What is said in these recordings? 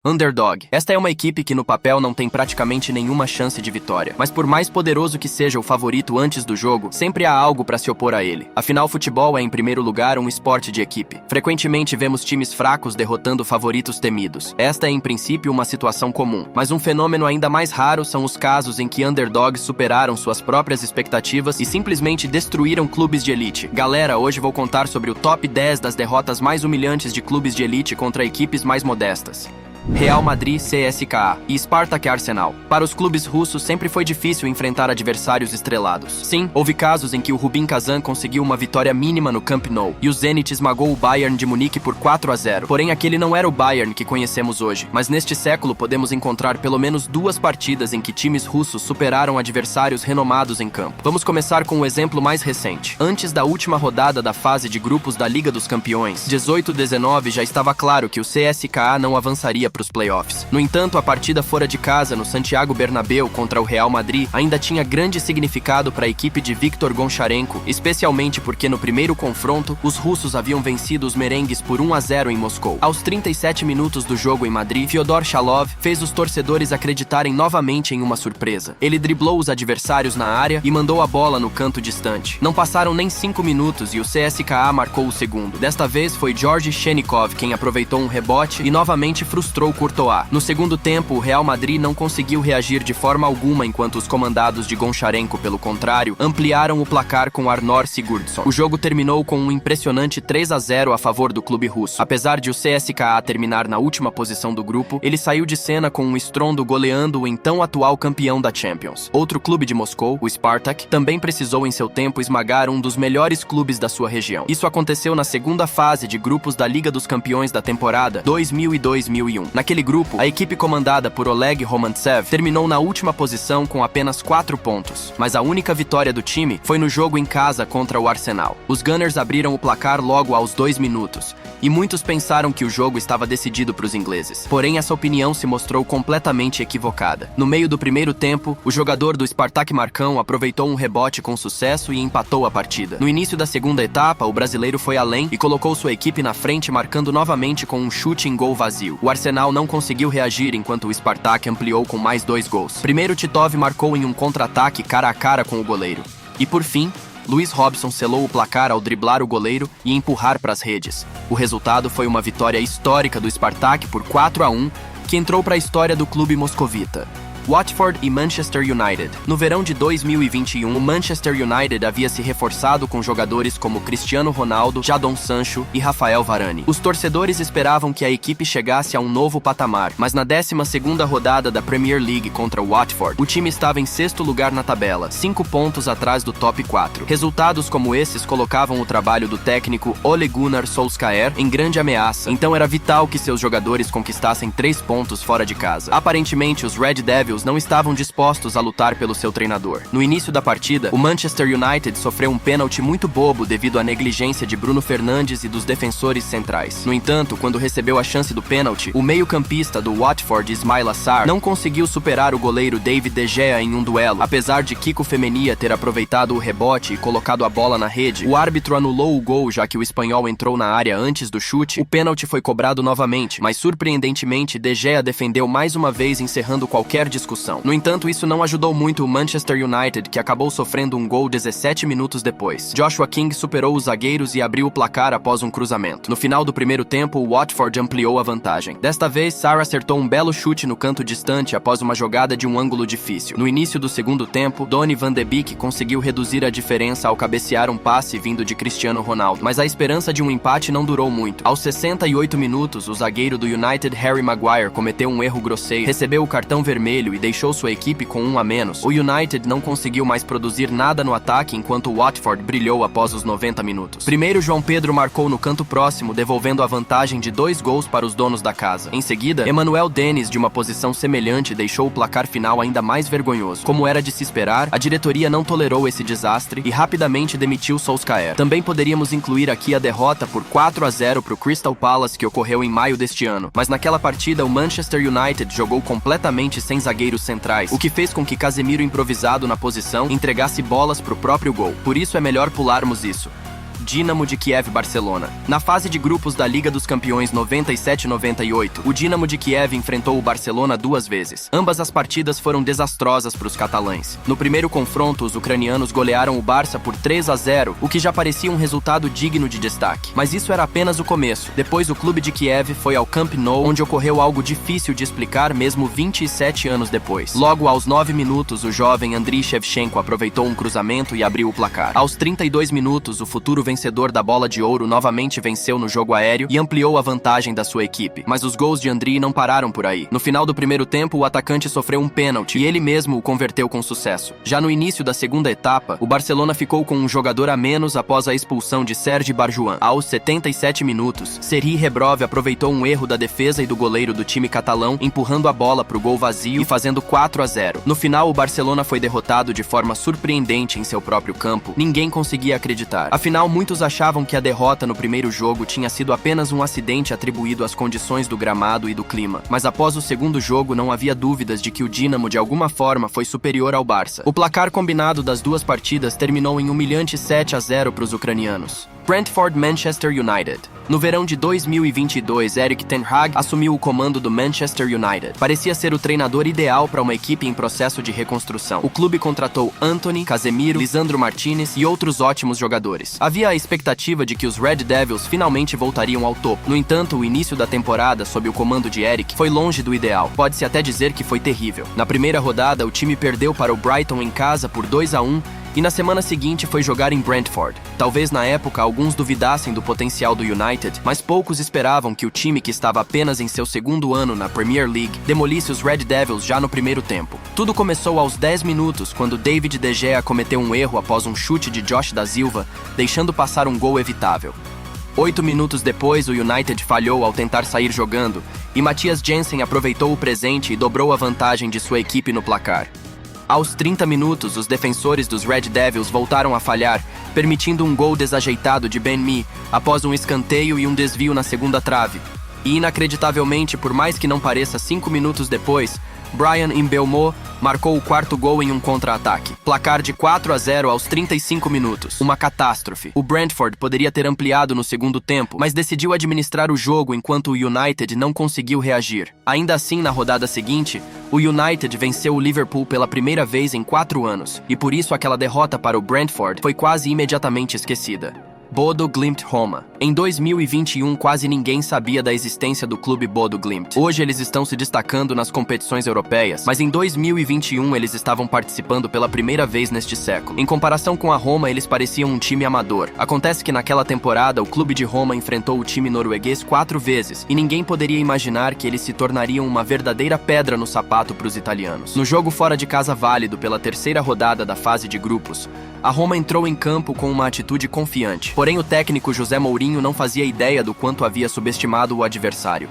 Underdog. Esta é uma equipe que no papel não tem praticamente nenhuma chance de vitória, mas por mais poderoso que seja o favorito antes do jogo, sempre há algo para se opor a ele. Afinal, futebol é em primeiro lugar um esporte de equipe. Frequentemente vemos times fracos derrotando favoritos temidos. Esta é em princípio uma situação comum, mas um fenômeno ainda mais raro são os casos em que underdogs superaram suas próprias expectativas e simplesmente destruíram clubes de elite. Galera, hoje vou contar sobre o top 10 das derrotas mais humilhantes de clubes de elite contra equipes mais modestas. Real Madrid, CSKA e Spartak Arsenal. Para os clubes russos sempre foi difícil enfrentar adversários estrelados. Sim, houve casos em que o Rubin Kazan conseguiu uma vitória mínima no Camp Nou e o Zenit esmagou o Bayern de Munique por 4-0. Porém, aquele não era o Bayern que conhecemos hoje. Mas neste século podemos encontrar pelo menos duas partidas em que times russos superaram adversários renomados em campo. Vamos começar com o exemplo mais recente. Antes da última rodada da fase de grupos da Liga dos Campeões, 18-19, já estava claro que o CSKA não avançaria para os playoffs. No entanto, a partida fora de casa no Santiago Bernabéu contra o Real Madrid ainda tinha grande significado para a equipe de Viktor Goncharenko, especialmente porque no primeiro confronto, os russos haviam vencido os merengues por 1-0 em Moscou. Aos 37 minutos do jogo em Madrid, Fyodor Chalov fez os torcedores acreditarem novamente em uma surpresa. Ele driblou os adversários na área e mandou a bola no canto distante. Não passaram nem 5 minutos e o CSKA marcou o segundo. Desta vez foi Georgi Shenikov quem aproveitou um rebote e novamente frustrou Courtois. No segundo tempo, o Real Madrid não conseguiu reagir de forma alguma enquanto os comandados de Goncharenko, pelo contrário, ampliaram o placar com Arnor Sigurdsson. O jogo terminou com um impressionante 3-0 a favor do clube russo. Apesar de o CSKA terminar na última posição do grupo, ele saiu de cena com um estrondo goleando o então atual campeão da Champions. Outro clube de Moscou, o Spartak, também precisou em seu tempo esmagar um dos melhores clubes da sua região. Isso aconteceu na segunda fase de grupos da Liga dos Campeões da temporada 2000-2001. Naquele grupo, a equipe comandada por Oleg Romantsev terminou na última posição com apenas 4 pontos, mas a única vitória do time foi no jogo em casa contra o Arsenal. Os Gunners abriram o placar logo aos 2 minutos, e muitos pensaram que o jogo estava decidido para os ingleses. Porém, essa opinião se mostrou completamente equivocada. No meio do primeiro tempo, o jogador do Spartak Marcão aproveitou um rebote com sucesso e empatou a partida. No início da segunda etapa, o brasileiro foi além e colocou sua equipe na frente, marcando novamente com um chute em gol vazio. O Arsenal não conseguiu reagir enquanto o Spartak ampliou com mais 2 gols. Primeiro, Titov marcou em um contra-ataque cara a cara com o goleiro. E por fim, Luiz Robson selou o placar ao driblar o goleiro e empurrar para as redes. O resultado foi uma vitória histórica do Spartak por 4-1, que entrou para a história do clube moscovita. Watford e Manchester United. No verão de 2021, o Manchester United havia se reforçado com jogadores como Cristiano Ronaldo, Jadon Sancho e Rafael Varane. Os torcedores esperavam que a equipe chegasse a um novo patamar, mas na 12ª rodada da Premier League contra o Watford, o time estava em 6º lugar na tabela, 5 pontos atrás do top 4. Resultados como esses colocavam o trabalho do técnico Ole Gunnar Solskjaer em grande ameaça, então era vital que seus jogadores conquistassem 3 pontos fora de casa. Aparentemente, os Red Devils não estavam dispostos a lutar pelo seu treinador. No início da partida, o Manchester United sofreu um pênalti muito bobo devido à negligência de Bruno Fernandes e dos defensores centrais. No entanto, quando recebeu a chance do pênalti, o meio-campista do Watford, Ismail Assar, não conseguiu superar o goleiro David De Gea em um duelo. Apesar de Kiko Femenia ter aproveitado o rebote e colocado a bola na rede, o árbitro anulou o gol já que o espanhol entrou na área antes do chute. O pênalti foi cobrado novamente, mas surpreendentemente De Gea defendeu mais uma vez, encerrando qualquer discussão. No entanto, isso não ajudou muito o Manchester United, que acabou sofrendo um gol 17 minutos depois. Joshua King superou os zagueiros e abriu o placar após um cruzamento. No final do primeiro tempo, o Watford ampliou a vantagem. Desta vez, Sarr acertou um belo chute no canto distante após uma jogada de um ângulo difícil. No início do segundo tempo, Donny van de Beek conseguiu reduzir a diferença ao cabecear um passe vindo de Cristiano Ronaldo, mas a esperança de um empate não durou muito. Aos 68 minutos, o zagueiro do United, Harry Maguire, cometeu um erro grosseiro, recebeu o cartão vermelho e deixou sua equipe com 1 a menos. O United não conseguiu mais produzir nada no ataque enquanto o Watford brilhou após os 90 minutos. Primeiro, João Pedro marcou no canto próximo, devolvendo a vantagem de 2 gols para os donos da casa. Em seguida, Emmanuel Dennis, de uma posição semelhante, deixou o placar final ainda mais vergonhoso. Como era de se esperar, a diretoria não tolerou esse desastre e rapidamente demitiu Solskjaer. Também poderíamos incluir aqui a derrota por 4-0 para o Crystal Palace, que ocorreu em maio deste ano. Mas naquela partida, o Manchester United jogou completamente sem zagueiros centrais, o que fez com que Casemiro, improvisado na posição, entregasse bolas pro próprio gol. Por isso é melhor pularmos isso. Dinamo de Kiev-Barcelona. Na fase de grupos da Liga dos Campeões 97-98, o Dinamo de Kiev enfrentou o Barcelona 2 vezes. Ambas as partidas foram desastrosas para os catalães. No primeiro confronto, os ucranianos golearam o Barça por 3-0, o que já parecia um resultado digno de destaque. Mas isso era apenas o começo. Depois, o clube de Kiev foi ao Camp Nou, onde ocorreu algo difícil de explicar mesmo 27 anos depois. Logo aos 9 minutos, o jovem Andriy Shevchenko aproveitou um cruzamento e abriu o placar. Aos 32 minutos, o futuro vencedor da Bola de Ouro novamente venceu no jogo aéreo e ampliou a vantagem da sua equipe. Mas os gols de Andriy não pararam por aí. No final do primeiro tempo, o atacante sofreu um pênalti e ele mesmo o converteu com sucesso. Já no início da segunda etapa, o Barcelona ficou com um jogador a menos após a expulsão de Sergi Barjuan. Aos 77 minutos, Serhi Rebrov aproveitou um erro da defesa e do goleiro do time catalão, empurrando a bola para o gol vazio e fazendo 4-0. No final, o Barcelona foi derrotado de forma surpreendente em seu próprio campo. Ninguém conseguia acreditar. Afinal, muitos achavam que a derrota no primeiro jogo tinha sido apenas um acidente atribuído às condições do gramado e do clima. Mas após o segundo jogo, não havia dúvidas de que o Dinamo de alguma forma foi superior ao Barça. O placar combinado das duas partidas terminou em humilhante 7-0 para os ucranianos. Brentford-Manchester United. No verão de 2022, Erik ten Hag assumiu o comando do Manchester United. Parecia ser o treinador ideal para uma equipe em processo de reconstrução. O clube contratou Antony, Casemiro, Lisandro Martinez e outros ótimos jogadores. Havia a expectativa de que os Red Devils finalmente voltariam ao topo. No entanto, o início da temporada, sob o comando de Erik, foi longe do ideal. Pode-se até dizer que foi terrível. Na primeira rodada, o time perdeu para o Brighton em casa por 2-1, e na semana seguinte foi jogar em Brentford. Talvez na época alguns duvidassem do potencial do United, mas poucos esperavam que o time que estava apenas em seu segundo ano na Premier League demolisse os Red Devils já no primeiro tempo. Tudo começou aos 10 minutos, quando David De Gea cometeu um erro após um chute de Josh da Silva, deixando passar um gol evitável. 8 minutos depois, o United falhou ao tentar sair jogando, e Matthias Jensen aproveitou o presente e dobrou a vantagem de sua equipe no placar. Aos 30 minutos, os defensores dos Red Devils voltaram a falhar, permitindo um gol desajeitado de Ben Mee após um escanteio e um desvio na segunda trave. E inacreditavelmente, por mais que não pareça 5 minutos depois, Bryan Mbeumo marcou o quarto gol em um contra-ataque. Placar de 4-0 aos 35 minutos. Uma catástrofe. O Brentford poderia ter ampliado no segundo tempo, mas decidiu administrar o jogo enquanto o United não conseguiu reagir. Ainda assim, na rodada seguinte, o United venceu o Liverpool pela primeira vez em 4 anos, e por isso aquela derrota para o Brentford foi quase imediatamente esquecida. Bodo Glimt Roma. Em 2021, quase ninguém sabia da existência do clube Bodo Glimt. Hoje eles estão se destacando nas competições europeias, mas em 2021 eles estavam participando pela primeira vez neste século. Em comparação com a Roma, eles pareciam um time amador. Acontece que naquela temporada, o clube de Roma enfrentou o time norueguês 4 vezes, e ninguém poderia imaginar que eles se tornariam uma verdadeira pedra no sapato para os italianos. No jogo fora de casa válido pela terceira rodada da fase de grupos, a Roma entrou em campo com uma atitude confiante. Porém, o técnico José Mourinho não fazia ideia do quanto havia subestimado o adversário.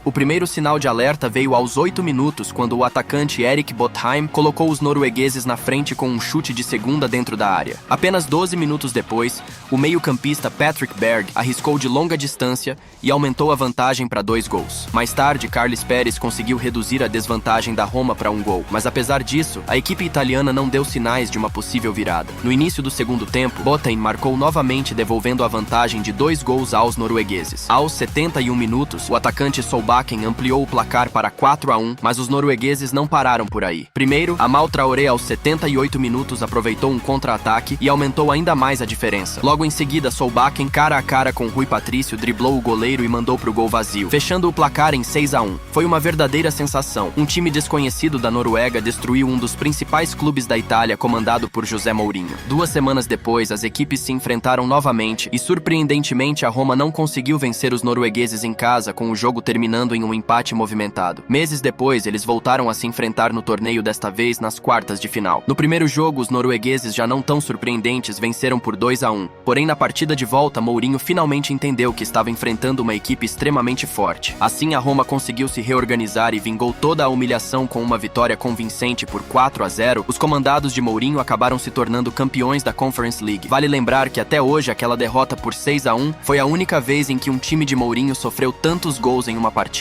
O primeiro sinal de alerta veio aos 8 minutos, quando o atacante Erik Botheim colocou os noruegueses na frente com um chute de segunda dentro da área. Apenas 12 minutos depois, o meio-campista Patrick Berg arriscou de longa distância e aumentou a vantagem para 2 gols. Mais tarde, Carles Pérez conseguiu reduzir a desvantagem da Roma para 1 gol, mas apesar disso, a equipe italiana não deu sinais de uma possível virada. No início do segundo tempo, Botheim marcou novamente, devolvendo a vantagem de 2 gols aos noruegueses. Aos 71 minutos, o atacante Solbakken ampliou o placar para 4-1, mas os noruegueses não pararam por aí. Primeiro, Amal Traoré aos 78 minutos aproveitou um contra-ataque e aumentou ainda mais a diferença. Logo em seguida, Solbakken, cara a cara com Rui Patrício, driblou o goleiro e mandou pro gol vazio, fechando o placar em 6-1. Foi uma verdadeira sensação. Um time desconhecido da Noruega destruiu um dos principais clubes da Itália, comandado por José Mourinho. 2 semanas depois, as equipes se enfrentaram novamente e, surpreendentemente, a Roma não conseguiu vencer os noruegueses em casa, com o jogo terminando em um empate movimentado. Meses depois, eles voltaram a se enfrentar no torneio, desta vez nas quartas de final. No primeiro jogo, os noruegueses, já não tão surpreendentes, venceram por 2-1. Porém, na partida de volta, Mourinho finalmente entendeu que estava enfrentando uma equipe extremamente forte. Assim, a Roma conseguiu se reorganizar e vingou toda a humilhação com uma vitória convincente por 4-0. Os comandados de Mourinho acabaram se tornando campeões da Conference League. Vale lembrar que até hoje aquela derrota por 6-1 foi a única vez em que um time de Mourinho sofreu tantos gols em uma partida.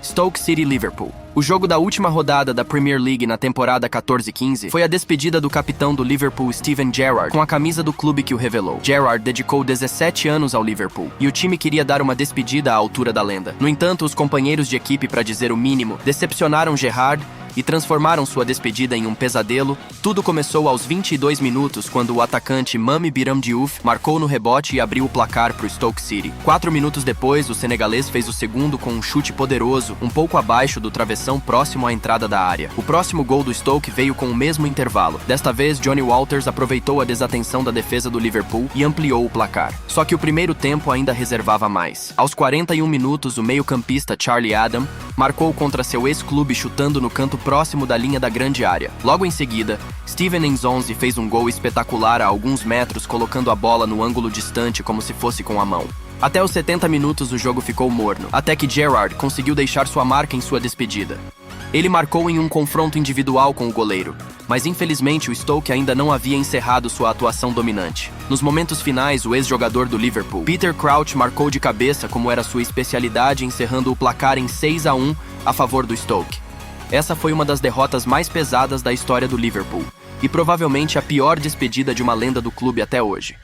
Stoke City Liverpool. O jogo da última rodada da Premier League na temporada 14-15 foi a despedida do capitão do Liverpool, Steven Gerrard, com a camisa do clube que o revelou. Gerrard dedicou 17 anos ao Liverpool, e o time queria dar uma despedida à altura da lenda. No entanto, os companheiros de equipe, para dizer o mínimo, decepcionaram Gerrard e transformaram sua despedida em um pesadelo. Tudo começou aos 22 minutos, quando o atacante Mami Biram Diouf marcou no rebote e abriu o placar para o Stoke City. 4 minutos depois, o senegalês fez o segundo com um chute poderoso, um pouco abaixo do travessão próximo à entrada da área. O próximo gol do Stoke veio com o mesmo intervalo. Desta vez, Johnny Walters aproveitou a desatenção da defesa do Liverpool e ampliou o placar. Só que o primeiro tempo ainda reservava mais. Aos 41 minutos, o meio-campista Charlie Adam marcou contra seu ex-clube chutando no canto próximo da linha da grande área. Logo em seguida, Steven Nzonzi fez um gol espetacular a alguns metros, colocando a bola no ângulo distante como se fosse com a mão. Até os 70 minutos o jogo ficou morno, até que Gerrard conseguiu deixar sua marca em sua despedida. Ele marcou em um confronto individual com o goleiro, mas infelizmente o Stoke ainda não havia encerrado sua atuação dominante. Nos momentos finais, o ex-jogador do Liverpool, Peter Crouch, marcou de cabeça, como era sua especialidade, encerrando o placar em 6-1 a favor do Stoke. Essa foi uma das derrotas mais pesadas da história do Liverpool, e provavelmente a pior despedida de uma lenda do clube até hoje.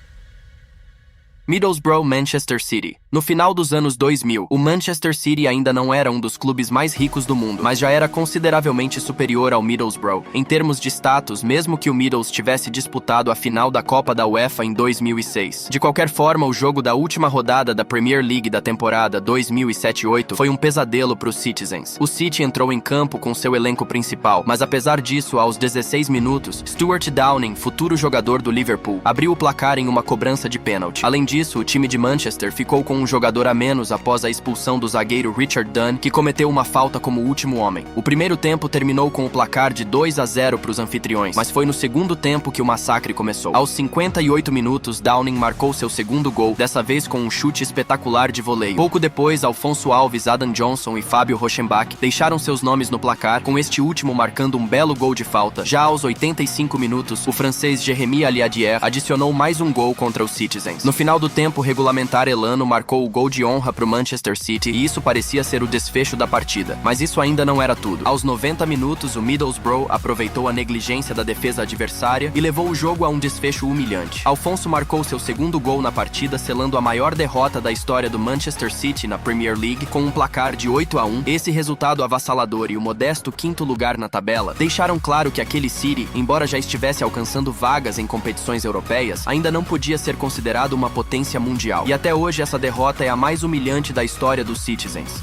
Middlesbrough, Manchester City. No final dos anos 2000, o Manchester City ainda não era um dos clubes mais ricos do mundo, mas já era consideravelmente superior ao Middlesbrough em termos de status, mesmo que o Middles tivesse disputado a final da Copa da UEFA em 2006. De qualquer forma, o jogo da última rodada da Premier League da temporada 2007-08 foi um pesadelo para os Citizens. O City entrou em campo com seu elenco principal, mas apesar disso, aos 16 minutos, Stuart Downing, futuro jogador do Liverpool, abriu o placar em uma cobrança de pênalti. Além disso, o time de Manchester ficou com um jogador a menos após a expulsão do zagueiro Richard Dunne, que cometeu uma falta como último homem. O primeiro tempo terminou com o placar de 2-0 para os anfitriões, mas foi no segundo tempo que o massacre começou. Aos 58 minutos, Downing marcou seu segundo gol, dessa vez com um chute espetacular de voleio. Pouco depois, Alfonso Alves, Adam Johnson e Fábio Rochenbach deixaram seus nomes no placar, com este último marcando um belo gol de falta. Já aos 85 minutos, o francês Jérémy Aliadière adicionou mais um gol contra os Citizens. No final do tempo regulamentar, Elano marcou o gol de honra para o Manchester City e isso parecia ser o desfecho da partida. Mas isso ainda não era tudo. Aos 90 minutos, o Middlesbrough aproveitou a negligência da defesa adversária e levou o jogo a um desfecho humilhante. Alfonso marcou seu segundo gol na partida, selando a maior derrota da história do Manchester City na Premier League com um placar de 8-1. Esse resultado avassalador e o modesto quinto lugar na tabela deixaram claro que aquele City, embora já estivesse alcançando vagas em competições europeias, ainda não podia ser considerado uma potência mundial. E até hoje essa derrota é a mais humilhante da história dos Citizens.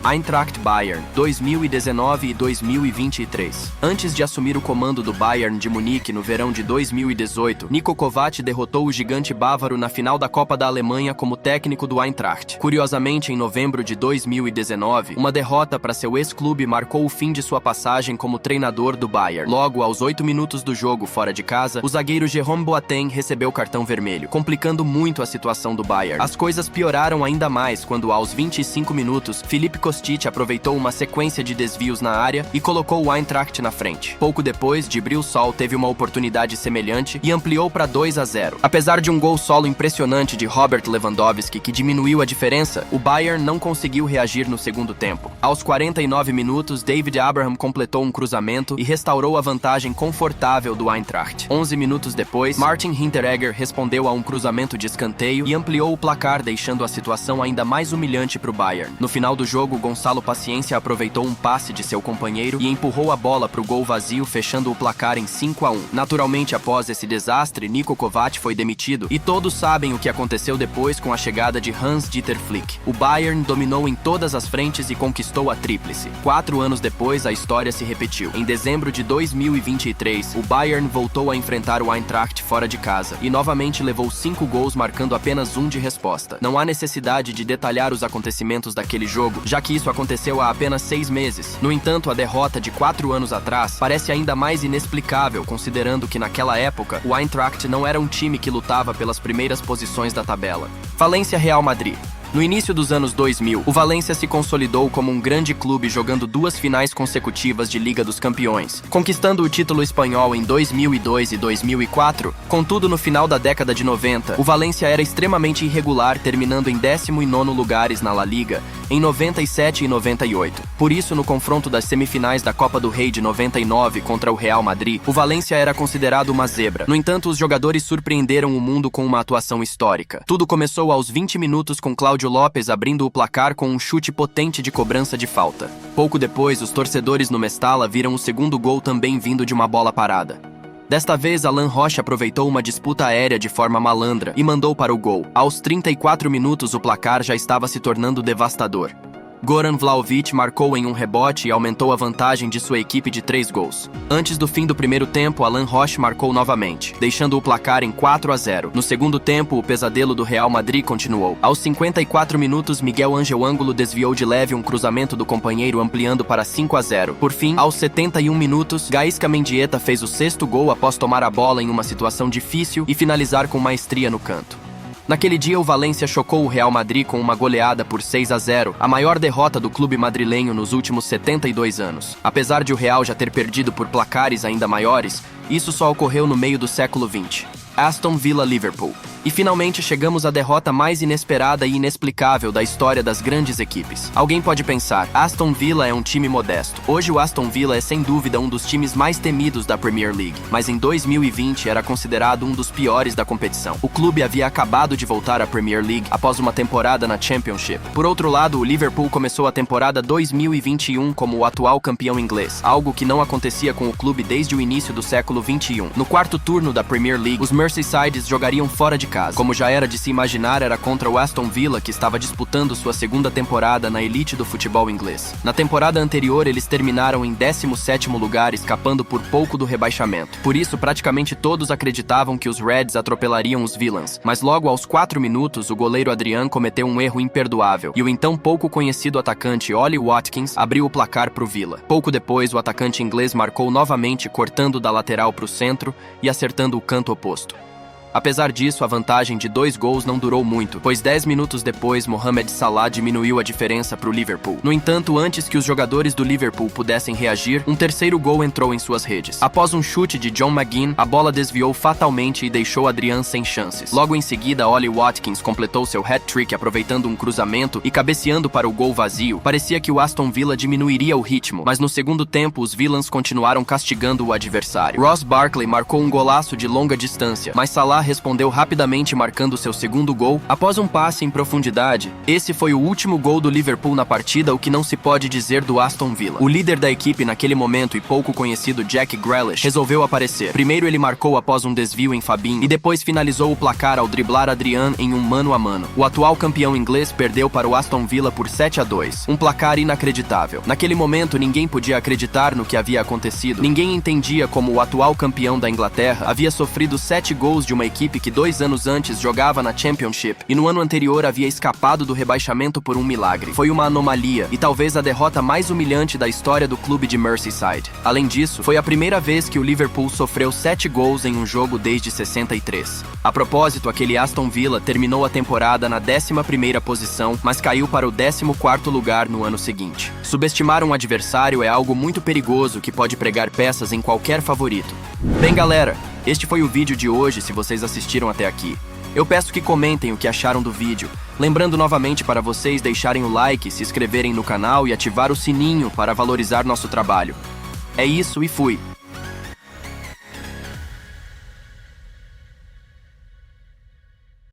Eintracht Bayern, 2019 e 2023. Antes de assumir o comando do Bayern de Munique no verão de 2018, Niko Kovac derrotou o gigante bávaro na final da Copa da Alemanha como técnico do Eintracht. Curiosamente, em novembro de 2019, uma derrota para seu ex-clube marcou o fim de sua passagem como treinador do Bayern. Logo, aos 8 minutos do jogo fora de casa, o zagueiro Jerome Boateng recebeu cartão vermelho, complicando muito a situação do Bayern. As coisas pioraram ainda mais quando, aos 25 minutos, Philippe Kostic aproveitou uma sequência de desvios na área e colocou o Eintracht na frente. Pouco depois, Djibril Sol teve uma oportunidade semelhante e ampliou para 2-0. Apesar de um gol solo impressionante de Robert Lewandowski que diminuiu a diferença, o Bayern não conseguiu reagir no segundo tempo. Aos 49 minutos, David Abraham completou um cruzamento e restaurou a vantagem confortável do Eintracht. 11 minutos depois, Martin Hinteregger respondeu a um cruzamento de escanteio e ampliou o placar, deixando a situação ainda mais humilhante para o Bayern. No final do jogo, Gonçalo Paciência aproveitou um passe de seu companheiro e empurrou a bola para o gol vazio, fechando o placar em 5-1. Naturalmente, após esse desastre, Niko Kovac foi demitido e todos sabem o que aconteceu depois com a chegada de Hans-Dieter Flick. O Bayern dominou em todas as frentes e conquistou a tríplice. 4 anos depois, a história se repetiu. Em dezembro de 2023, o Bayern voltou a enfrentar o Eintracht fora de casa e novamente levou 5 gols, marcando apenas um de resposta. Não há necessidade de detalhar os acontecimentos daquele jogo, já que isso aconteceu há apenas 6 meses. No entanto, a derrota de 4 anos atrás parece ainda mais inexplicável, considerando que naquela época o Eintracht não era um time que lutava pelas primeiras posições da tabela. Falência Real Madrid. No início dos anos 2000, o Valência se consolidou como um grande clube jogando 2 finais consecutivas de Liga dos Campeões, conquistando o título espanhol em 2002 e 2004. Contudo, no final da década de 90, o Valência era extremamente irregular, terminando em 19º lugares na La Liga, em 97 e 98. Por isso, no confronto das semifinais da Copa do Rei de 99 contra o Real Madrid, o Valência era considerado uma zebra. No entanto, os jogadores surpreenderam o mundo com uma atuação histórica. Tudo começou aos 20 minutos com Cláudio Lopes abrindo o placar com um chute potente de cobrança de falta. Pouco depois, os torcedores no Mestalla viram o segundo gol também vindo de uma bola parada. Desta vez, Alan Rocha aproveitou uma disputa aérea de forma malandra e mandou para o gol. Aos 34 minutos, o placar já estava se tornando devastador. Goran Vlahovic marcou em um rebote e aumentou a vantagem de sua equipe de 3 gols. Antes do fim do primeiro tempo, Alan Rocha marcou novamente, deixando o placar em 4-0. No segundo tempo, o pesadelo do Real Madrid continuou. Aos 54 minutos, Miguel Ángel Ângulo desviou de leve um cruzamento do companheiro, ampliando para 5-0. Por fim, aos 71 minutos, Gaisca Mendieta fez o 6º gol após tomar a bola em uma situação difícil e finalizar com maestria no canto. Naquele dia, o Valência chocou o Real Madrid com uma goleada por 6-0, a maior derrota do clube madrilenho nos últimos 72 anos. Apesar de o Real já ter perdido por placares ainda maiores, isso só ocorreu no meio do século XX. Aston Villa-Liverpool. E finalmente chegamos à derrota mais inesperada e inexplicável da história das grandes equipes. Alguém pode pensar, Aston Villa é um time modesto. Hoje o Aston Villa é sem dúvida um dos times mais temidos da Premier League, mas em 2020 era considerado um dos piores da competição. O clube havia acabado de voltar à Premier League após uma temporada na Championship. Por outro lado, o Liverpool começou a temporada 2021 como o atual campeão inglês, algo que não acontecia com o clube desde o início do século XXI. No quarto turno da Premier League, os Merseyside jogariam fora de casa. Como já era de se imaginar, era contra o Aston Villa, que estava disputando sua segunda temporada na elite do futebol inglês. Na temporada anterior, eles terminaram em 17º lugar, escapando por pouco do rebaixamento. Por isso, praticamente todos acreditavam que os Reds atropelariam os Villains, mas logo aos 4 minutos, o goleiro Adrian cometeu um erro imperdoável, e o então pouco conhecido atacante Ollie Watkins abriu o placar para o Villa. Pouco depois, o atacante inglês marcou novamente, cortando da lateral para o centro e acertando o canto oposto. Apesar disso, a vantagem de 2 gols não durou muito, pois 10 minutos depois, Mohamed Salah diminuiu a diferença para o Liverpool. No entanto, antes que os jogadores do Liverpool pudessem reagir, um terceiro gol entrou em suas redes. Após um chute de John McGinn, a bola desviou fatalmente e deixou Adrian sem chances. Logo em seguida, Ollie Watkins completou seu hat-trick aproveitando um cruzamento e cabeceando para o gol vazio. Parecia que o Aston Villa diminuiria o ritmo, mas no segundo tempo, os Villains continuaram castigando o adversário. Ross Barkley marcou um golaço de longa distância, mas Salah respondeu rapidamente marcando seu segundo gol após um passe em profundidade. Esse foi o último gol do Liverpool na partida, o que não se pode dizer do Aston Villa. O líder da equipe naquele momento e pouco conhecido Jack Grealish resolveu aparecer. Primeiro ele marcou após um desvio em Fabinho e depois finalizou o placar ao driblar Adrian em um mano a mano. O atual campeão inglês perdeu para o Aston Villa por 7-2, um placar inacreditável. Naquele momento ninguém podia acreditar no que havia acontecido. Ninguém entendia como o atual campeão da Inglaterra havia sofrido 7 gols de uma equipe que 2 anos antes jogava na Championship e no ano anterior havia escapado do rebaixamento por um milagre. Foi uma anomalia e talvez a derrota mais humilhante da história do clube de Merseyside. Além disso, foi a primeira vez que o Liverpool sofreu 7 gols em um jogo desde 63. A propósito, aquele Aston Villa terminou a temporada na 11ª posição, mas caiu para o 14º lugar no ano seguinte. Subestimar um adversário é algo muito perigoso que pode pregar peças em qualquer favorito. Bem, galera, este foi o vídeo de hoje, se vocês assistiram até aqui. Eu peço que comentem o que acharam do vídeo, lembrando novamente para vocês deixarem o like, se inscreverem no canal e ativar o sininho para valorizar nosso trabalho. É isso e fui!